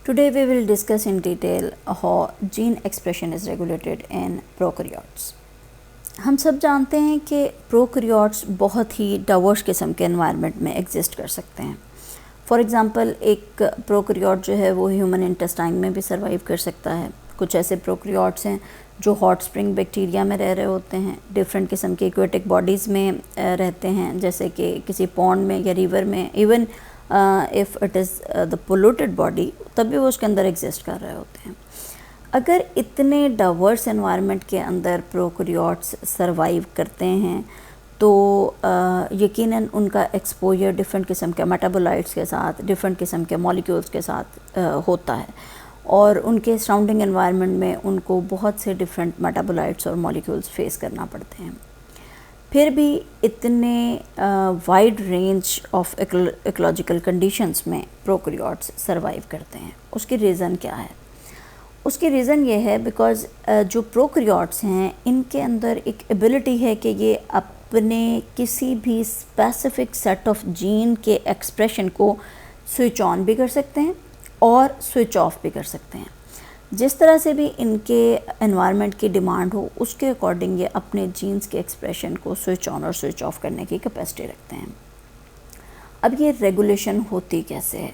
Today we will discuss in detail how gene expression is regulated in prokaryotes. हम सब जानते हैं कि प्रोकैरियोट्स बहुत ही डाइवर्स किस्म के एनवायरनमेंट में एग्जिस्ट कर सकते हैं. फॉर एग्जांपल एक प्रोकैरियोट जो है वो ह्यूमन इंटेस्टाइन में भी सर्वाइव कर सकता है. कुछ ऐसे प्रोकैरियोट्स हैं जो हॉट स्प्रिंग बैक्टीरिया में रह रहे होते हैं, डिफरेंट किस्म के एक्वेटिक बॉडीज़ में रहते हैं, जैसे कि किसी पॉन्ड में या रिवर में. Even if it is the polluted body तब भी वो उसके अंदर एग्जिस्ट कर रहे होते हैं. अगर इतने डाइवर्स एनवायरनमेंट के अंदर प्रोकैरियोट्स सर्वाइव करते हैं तो यकीनन उनका एक्सपोजर डिफरेंट किस्म के मेटाबोलाइट्स के साथ, डिफरेंट किस्म के मॉलिक्यूल्स के साथ होता है और उनके सराउंडिंग एनवायरनमेंट में उनको बहुत से डिफरेंट मेटाबोलाइट्स और मॉलिक्यूल्स फेस करना पड़ते हैं. फिर भी इतने wide range of ecological conditions में प्रोकैरियोट्स सर्वाइव करते हैं. उसकी रीज़न क्या है? उसकी रीज़न ये है बिकॉज़ जो प्रोकैरियोट्स हैं इनके अंदर एक एबिलिटी है कि ये अपने किसी भी स्पेसिफिक सेट ऑफ जीन के एक्सप्रेशन को स्विच ऑन भी कर सकते हैं और स्विच ऑफ भी कर सकते हैं. जिस तरह से भी इनके एनवायरनमेंट की डिमांड हो उसके अकॉर्डिंग ये अपने जीन्स के एक्सप्रेशन को स्विच ऑन और स्विच ऑफ करने की कैपेसिटी रखते हैं. अब ये रेगुलेशन होती कैसे है,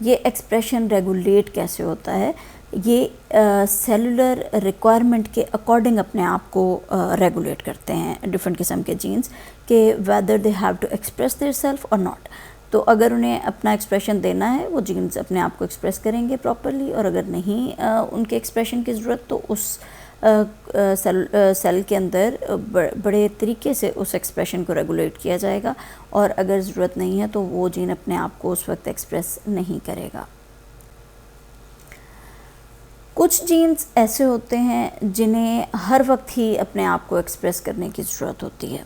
ये एक्सप्रेशन रेगुलेट कैसे होता है? ये सेलुलर रिक्वायरमेंट के अकॉर्डिंग अपने आप को रेगुलेट करते हैं डिफरेंट किस्म के जीन्स कि whether they have to express their self और नॉट. तो अगर उन्हें अपना एक्सप्रेशन देना है वो जीन्स अपने आप को एक्सप्रेस करेंगे प्रॉपरली, और अगर नहीं उनके एक्सप्रेशन की ज़रूरत तो उस सेल के अंदर बड़े तरीके से उस एक्सप्रेशन को रेगुलेट किया जाएगा, और अगर ज़रूरत नहीं है तो वो जीन अपने आप को उस वक्त एक्सप्रेस नहीं करेगा. कुछ जीन्स ऐसे होते हैं जिन्हें हर वक्त ही अपने आप को एक्सप्रेस करने की ज़रूरत होती है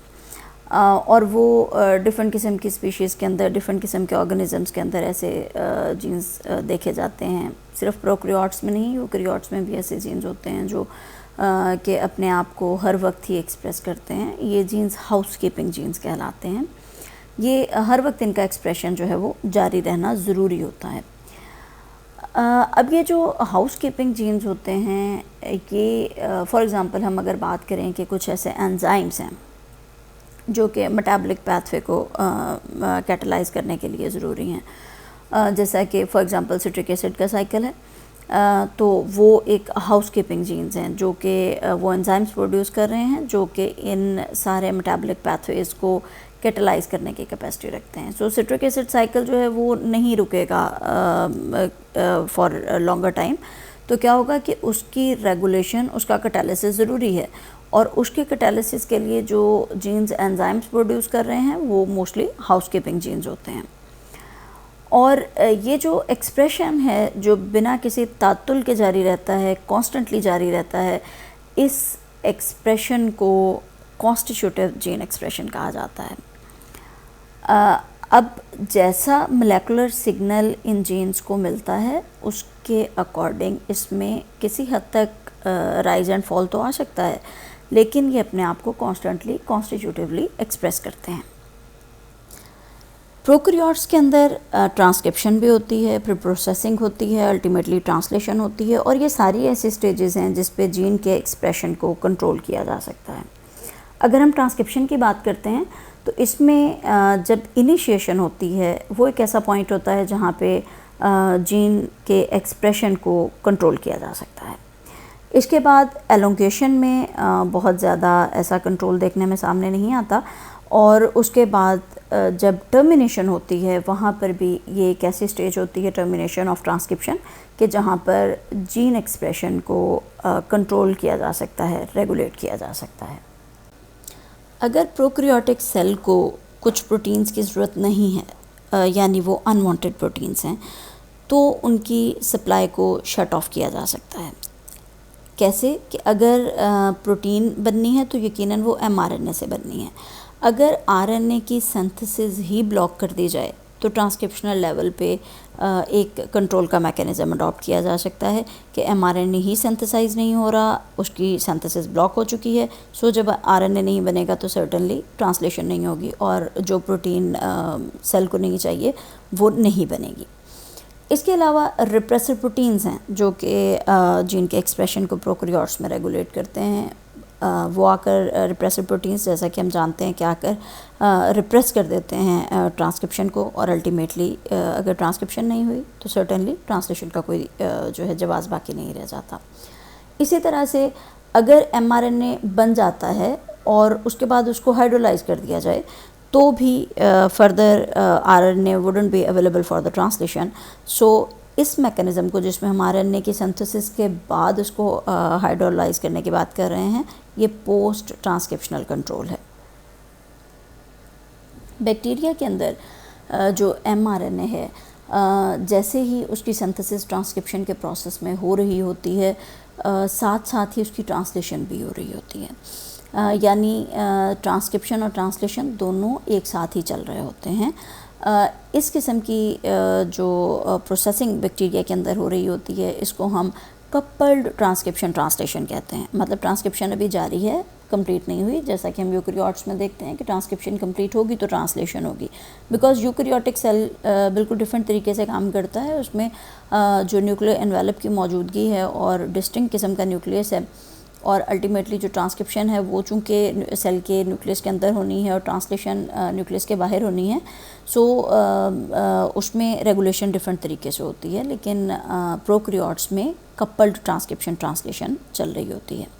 और वो डिफरेंट किस्म की स्पीशीज़ के अंदर, डिफरेंट किस्म के ऑर्गेनिज़म्स के अंदर ऐसे जीन्स देखे जाते हैं. सिर्फ प्रोकैरियोट्स में नहीं, यूकैरियोट्स में भी ऐसे जीन्स होते हैं जो कि अपने आप को हर वक्त ही एक्सप्रेस करते हैं. ये जीन्स हाउस कीपिंग जीन्स कहलाते हैं. ये हर वक्त इनका एक्सप्रेशन जो है वो जारी रहना ज़रूरी होता है. अब ये जो हाउस कीपिंग जीन्स होते हैं ये फॉर एग्ज़ाम्पल हम अगर बात करें कि कुछ ऐसे एंजाइम्स हैं जो कि मेटाबॉलिक पाथवे को कैटलाइज करने के लिए ज़रूरी हैं, जैसा कि फॉर एग्ज़ाम्पल सिट्रिक एसिड का साइकिल है, तो वो एक हाउस कीपिंग जीन्स हैं जो कि वो एंजाइम्स प्रोड्यूस कर रहे हैं जो कि इन सारे मेटाबॉलिक पाथवेज़ को कैटलाइज करने की कैपेसिटी रखते हैं. सो सिट्रिक एसिड साइकिल जो है वो नहीं रुकेगा फॉर लॉन्गर टाइम. तो क्या होगा कि उसकी रेगुलेशन, उसका कैटालिसिस ज़रूरी है, और उसके कैटालिसिस के लिए जो जीन्स एंजाइम्स प्रोड्यूस कर रहे हैं वो मोस्टली हाउस कीपिंग जीन्स होते हैं. और ये जो एक्सप्रेशन है जो बिना किसी तातुल के जारी रहता है, कॉन्स्टेंटली जारी रहता है, इस एक्सप्रेशन को कॉन्स्टिट्यूटिव जीन एक्सप्रेशन कहा जाता है. अब जैसा मोलेकुलर सिग्नल इन जीन्स को मिलता है उसके अकॉर्डिंग इसमें किसी हद तक राइज एंड फॉल तो आ सकता है, लेकिन ये अपने आप को कॉन्स्टेंटली कॉन्स्टिट्यूटिवली एक्सप्रेस करते हैं. प्रोकैरियोट्स के अंदर ट्रांसक्रिप्शन भी होती है, फिर प्रोसेसिंग होती है, अल्टीमेटली ट्रांसलेशन होती है, और ये सारी ऐसी स्टेजेस हैं जिस पे जीन के एक्सप्रेशन को कंट्रोल किया जा सकता है. अगर हम ट्रांसक्रिप्शन की बात करते हैं तो इसमें जब इनिशिएशन होती है वो एक ऐसा पॉइंट होता है जहाँ पे जीन के एक्सप्रेशन को कंट्रोल किया जा सकता है. इसके बाद एलोंगेशन में बहुत ज़्यादा ऐसा कंट्रोल देखने में सामने नहीं आता, और उसके बाद जब टर्मिनेशन होती है वहाँ पर भी ये एक ऐसी स्टेज होती है, टर्मिनेशन ऑफ ट्रांसक्रिप्शन, कि जहाँ पर जीन एक्सप्रेशन को कंट्रोल किया जा सकता है, रेगुलेट किया जा सकता है. अगर प्रोकैरियोटिक सेल को कुछ प्रोटीन्स की ज़रूरत नहीं है, यानी वो अनवांटेड प्रोटीन्स हैं, तो उनकी सप्लाई को शट ऑफ किया जा सकता है. कैसे? कि अगर प्रोटीन बननी है तो यकीनन वो mRNA से बननी है. अगर RNA की सिंथेसिस ही ब्लॉक कर दी जाए तो ट्रांसक्रिप्शनल लेवल पे एक कंट्रोल का मैकेनिज़्म अडॉप्ट किया जा सकता है कि mRNA ही सिंथेसाइज नहीं हो रहा, उसकी सिंथेसिस ब्लॉक हो चुकी है. सो जब RNA नहीं बनेगा तो सर्टनली ट्रांसलेशन नहीं होगी और जो प्रोटीन सेल को नहीं चाहिए वो नहीं बनेगी. इसके अलावा रिप्रेसर प्रोटीन्स हैं जो कि जीन के एक्सप्रेशन को प्रोकैरियोट्स में रेगुलेट करते हैं। वो आकर रिप्रेसर प्रोटीन्स, जैसा कि हम जानते हैं, क्या आकर रिप्रेस कर देते हैं ट्रांसक्रिप्शन को, और अल्टीमेटली अगर ट्रांसक्रिप्शन नहीं हुई तो सर्टेनली ट्रांसलेशन का कोई जो है जवाब बाकी नहीं रह जाता। इसी तरह से अगर mRNA बन जाता है और उसके बाद उसको हाइड्रोलाइज कर दिया जाए तो भी further RNA wouldn't be available for the translation. So इस मैकेनिज़्म को, जिसमें हम RNA की सिंथेसिस के बाद उसको हाइड्रोलाइज करने की बात कर रहे हैं, ये पोस्ट ट्रांसक्रिप्शनल कंट्रोल है। बैक्टीरिया के अंदर जो mRNA है, जैसे ही उसकी सिंथेसिस ट्रांसक्रिप्शन के प्रोसेस में हो रही होती है, साथ साथ ही उसकी ट्रांसलेशन भी हो रही होती है। यानी ट्रांसक्रिप्शन और ट्रांसलेशन दोनों एक साथ ही चल रहे होते हैं। इस किस्म की जो प्रोसेसिंग बैक्टीरिया के अंदर हो रही होती है, इसको हम कपल्ड ट्रांसक्रिप्शन ट्रांसलेशन कहते हैं। मतलब ट्रांसक्रिप्शन अभी जारी है, कंप्लीट नहीं हुई। जैसा कि हम यूकैरियोट्स में देखते हैं कि ट्रांसक्रिप्शन कंप्लीट होगी तो ट्रांसलेशन होगी, बिकॉज यूकैरियोटिक सेल बिल्कुल डिफरेंट तरीके से काम करता है। उसमें जो न्यूक्लियर एनवेलप की मौजूदगी है और डिस्टिंक्ट किस्म का न्यूक्लियस है, और अल्टीमेटली जो ट्रांसक्रिप्शन है वो चूँकि सेल के न्यूक्लियस के अंदर होनी है और ट्रांसलेशन न्यूक्लियस के बाहर होनी है, सो उसमें रेगुलेशन डिफरेंट तरीके से होती है। लेकिन प्रोकैरियोट्स में कपल्ड ट्रांसक्रिप्शन ट्रांसलेशन चल रही होती है।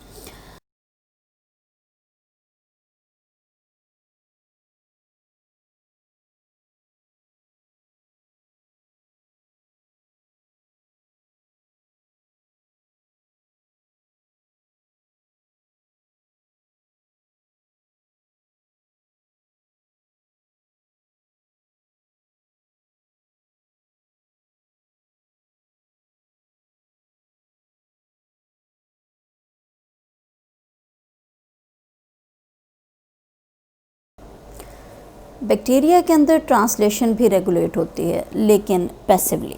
बैक्टीरिया के अंदर ट्रांसलेशन भी रेगुलेट होती है, लेकिन पैसिवली।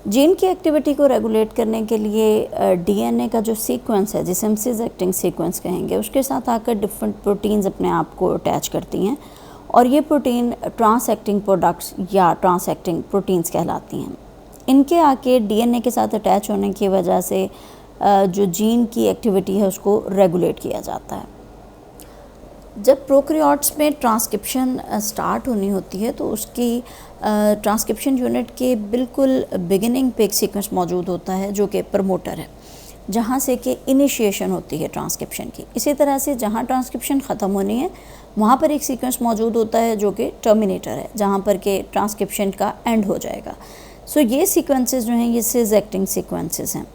जीन की एक्टिविटी को रेगुलेट करने के लिए डीएनए का जो सीक्वेंस है, जिसे हम सिस एक्टिंग सीक्वेंस कहेंगे, उसके साथ आकर डिफरेंट प्रोटीन्स अपने आप को अटैच करती हैं, और ये प्रोटीन ट्रांस एक्टिंग प्रोडक्ट्स या ट्रांस एक्टिंग प्रोटीन्स कहलाती हैं। इनके आके डीएनए के साथ अटैच होने की वजह से जो जीन की एक्टिविटी है उसको रेगुलेट किया जाता है। जब प्रोकैरियोट्स में ट्रांसक्रिप्शन स्टार्ट होनी होती है तो उसकी ट्रांसक्रिप्शन यूनिट के बिल्कुल बिगिनिंग पे एक सीक्वेंस मौजूद होता है जो कि प्रमोटर है, जहाँ से कि इनिशिएशन होती है ट्रांसक्रिप्शन की। इसी तरह से जहाँ ट्रांसक्रिप्शन ख़त्म होनी है वहाँ पर एक सीक्वेंस मौजूद होता है जो कि टर्मिनेटर है, जहाँ पर के ट्रांसक्रिप्शन का एंड हो जाएगा। सो ये सीक्वेंसेस जो हैं ये सिस एक्टिंग सीक्वेंसेस हैं।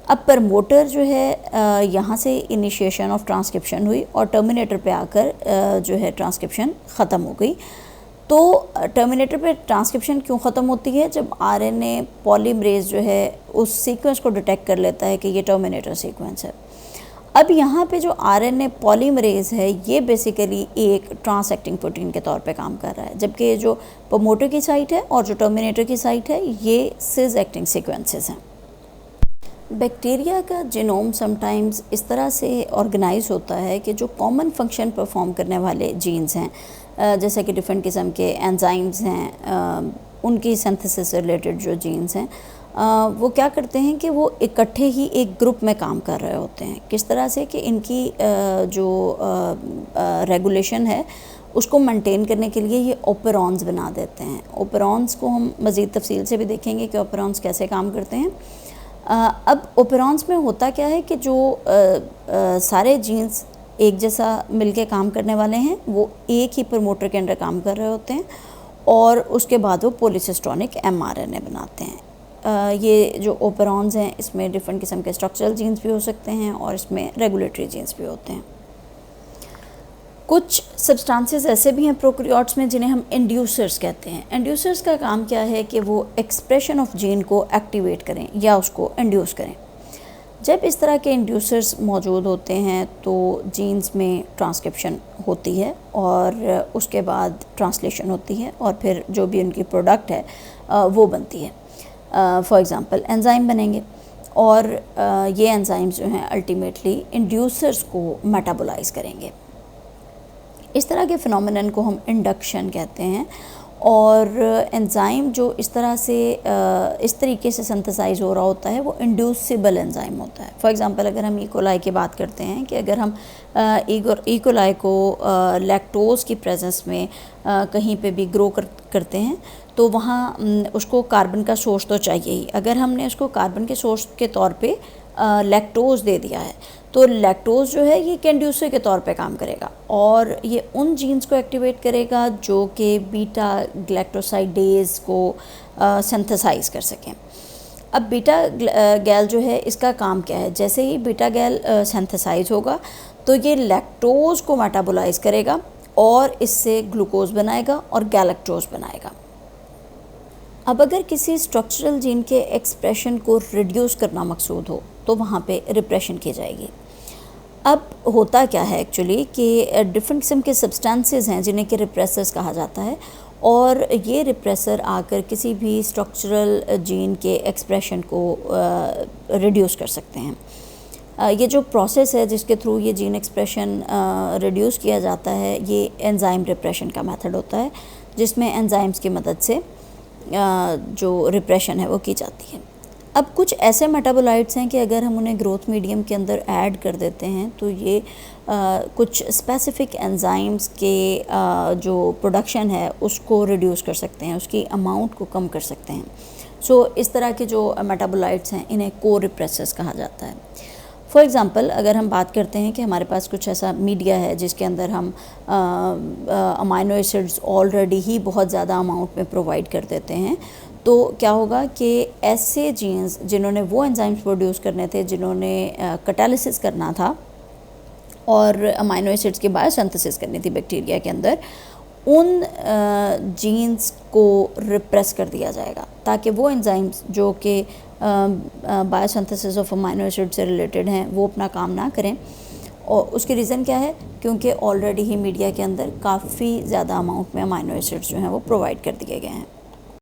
अब प्रमोटर जो है यहाँ से इनिशिएशन ऑफ ट्रांसक्रिप्शन हुई और टर्मिनेटर पे आकर जो है ट्रांसक्रिप्शन ख़त्म हो गई। तो टर्मिनेटर पे ट्रांसक्रिप्शन क्यों ख़त्म होती है? जब आरएनए पॉलीमरेज जो है उस सीक्वेंस को डिटेक्ट कर लेता है कि ये टर्मिनेटर सीक्वेंस है। अब यहाँ पे जो आरएनए पॉलीमरेज है ये बेसिकली एक ट्रांस एक्टिंग प्रोटीन के तौर पे काम कर रहा है, जबकि ये जो प्रमोटर की साइट है और जो टर्मिनेटर की साइट है ये सिस एक्टिंग सीक्वेंसेस हैं। बैक्टीरिया का जीनोम समटाइम्स इस तरह से ऑर्गेनाइज होता है कि जो कॉमन फंक्शन परफॉर्म करने वाले जीन्स हैं, जैसे कि डिफरेंट किस्म के एंजाइम्स हैं, उनकी सिंथेसिस से रिलेटेड जो जीन्स हैं, वो क्या करते हैं कि वो इकट्ठे ही एक ग्रुप में काम कर रहे होते हैं। किस तरह से कि इनकी जो रेगुलेशन है उसको मेंटेन करने के लिए ये ओपेरॉन्स बना देते हैं। ओपेरॉन्स को हम मज़ीद तफसील से भी देखेंगे कि ओपेरॉन्स कैसे काम करते हैं। अब ओपेरॉन्स में होता क्या है कि जो सारे जीन्स एक जैसा मिलके काम करने वाले हैं वो एक ही प्रमोटर के अंदर काम कर रहे होते हैं, और उसके बाद वो पॉलीसिस्टोनिक एमआरएनए बनाते हैं। ये जो ओपेरॉन्स हैं इसमें डिफरेंट किस्म के स्ट्रक्चरल जीन्स भी हो सकते हैं और इसमें रेगुलेटरी जीन्स भी होते हैं। कुछ सब्सटेंसेस ऐसे भी हैं प्रोकैरियोट्स में जिन्हें हम इंड्यूसर्स कहते हैं। इंड्यूसर्स का काम क्या है कि वो एक्सप्रेशन ऑफ जीन को एक्टिवेट करें या उसको इंड्यूस करें। जब इस तरह के इंड्यूसर्स मौजूद होते हैं तो जीन्स में ट्रांसक्रिप्शन होती है और उसके बाद ट्रांसलेशन होती है और फिर जो भी उनकी प्रोडक्ट है वो बनती है। फॉर एग्ज़ाम्पल एंजाइम बनेंगे और ये एंजाइम्स जो हैं अल्टीमेटली इंड्यूसर्स को मेटाबोलाइज करेंगे। इस तरह के फिनोमेनन को हम इंडक्शन कहते हैं, और एंजाइम जो इस तरह से इस तरीके से सिंथेसाइज हो रहा होता है वो इंड्यूसिबल एंजाइम होता है। फॉर एग्जांपल अगर हम इकोलाई की बात करते हैं कि अगर हम इकोलाई को लैक्टोज़ की प्रेजेंस में कहीं पे भी ग्रो करते हैं तो वहाँ उसको कार्बन का सोर्स तो चाहिए ही। अगर हमने उसको कार्बन के सोर्स के तौर पे लैक्टोज़ दे दिया है तो लैक्टोज़ जो है ये कंड्यूसर के तौर पे काम करेगा और ये उन जीन्स को एक्टिवेट करेगा जो कि बीटा ग्लैक्टोसाइडेज को सिंथेसाइज कर सकें। अब बीटा गैल जो है इसका काम क्या है, जैसे ही बीटा गैल सिंथेसाइज होगा तो ये लैक्टोज़ को मेटाबोलाइज करेगा और इससे ग्लूकोज बनाएगा और गैलेक्टोज बनाएगा। अब अगर किसी स्ट्रक्चरल जीन के एक्सप्रेशन को रिड्यूस करना मकसूद हो तो वहाँ पे रिप्रेशन की जाएगी। अब होता क्या है एक्चुअली कि डिफरेंट किस्म के सब्सटेंसेस हैं जिन्हें कि रिप्रेसर्स कहा जाता है और ये रिप्रेसर आकर किसी भी स्ट्रक्चरल जीन के एक्सप्रेशन को रिड्यूस कर सकते हैं। ये जो प्रोसेस है जिसके थ्रू ये जीन एक्सप्रेशन रिड्यूस किया जाता है ये एंजाइम रिप्रेशन का मेथड होता है, जिसमें एंजाइम्स की मदद से जो रिप्रेशन है वो की जाती है। अब कुछ ऐसे मेटाबोलाइट्स हैं कि अगर हम उन्हें ग्रोथ मीडियम के अंदर ऐड कर देते हैं तो ये कुछ स्पेसिफिक एंजाइम्स के जो प्रोडक्शन है उसको रिड्यूस कर सकते हैं, उसकी अमाउंट को कम कर सकते हैं। सो इस तरह के जो मेटाबोलाइट्स हैं इन्हें को रिप्रेसर्स कहा जाता है। फॉर एग्ज़ाम्पल अगर हम बात करते हैं कि हमारे पास कुछ ऐसा मीडिया है जिसके अंदर हम अमाइनो एसिड्स ऑलरेडी ही बहुत ज़्यादा अमाउंट में प्रोवाइड कर देते हैं, तो क्या होगा कि ऐसे जीन्स जिन्होंने वो एंजाइम्स प्रोड्यूस करने थे जिन्होंने कैटालिसिस करना था और अमाइनो एसिड्स की बायोसिंथेसिस करनी थी बैक्टीरिया के अंदर, उन जीन्स को रिप्रेस कर दिया जाएगा ताकि वो एंजाइम्स जो कि बायोसिंथेसिस ऑफ अमाइनो एसिड से रिलेटेड हैं वो अपना काम ना करें। और उसकी रीज़न क्या है, क्योंकि ऑलरेडी ही मीडिया के अंदर काफ़ी ज़्यादा अमाउंट में अमाइनो एसिड्स जो हैं वो प्रोवाइड कर दिए गए हैं।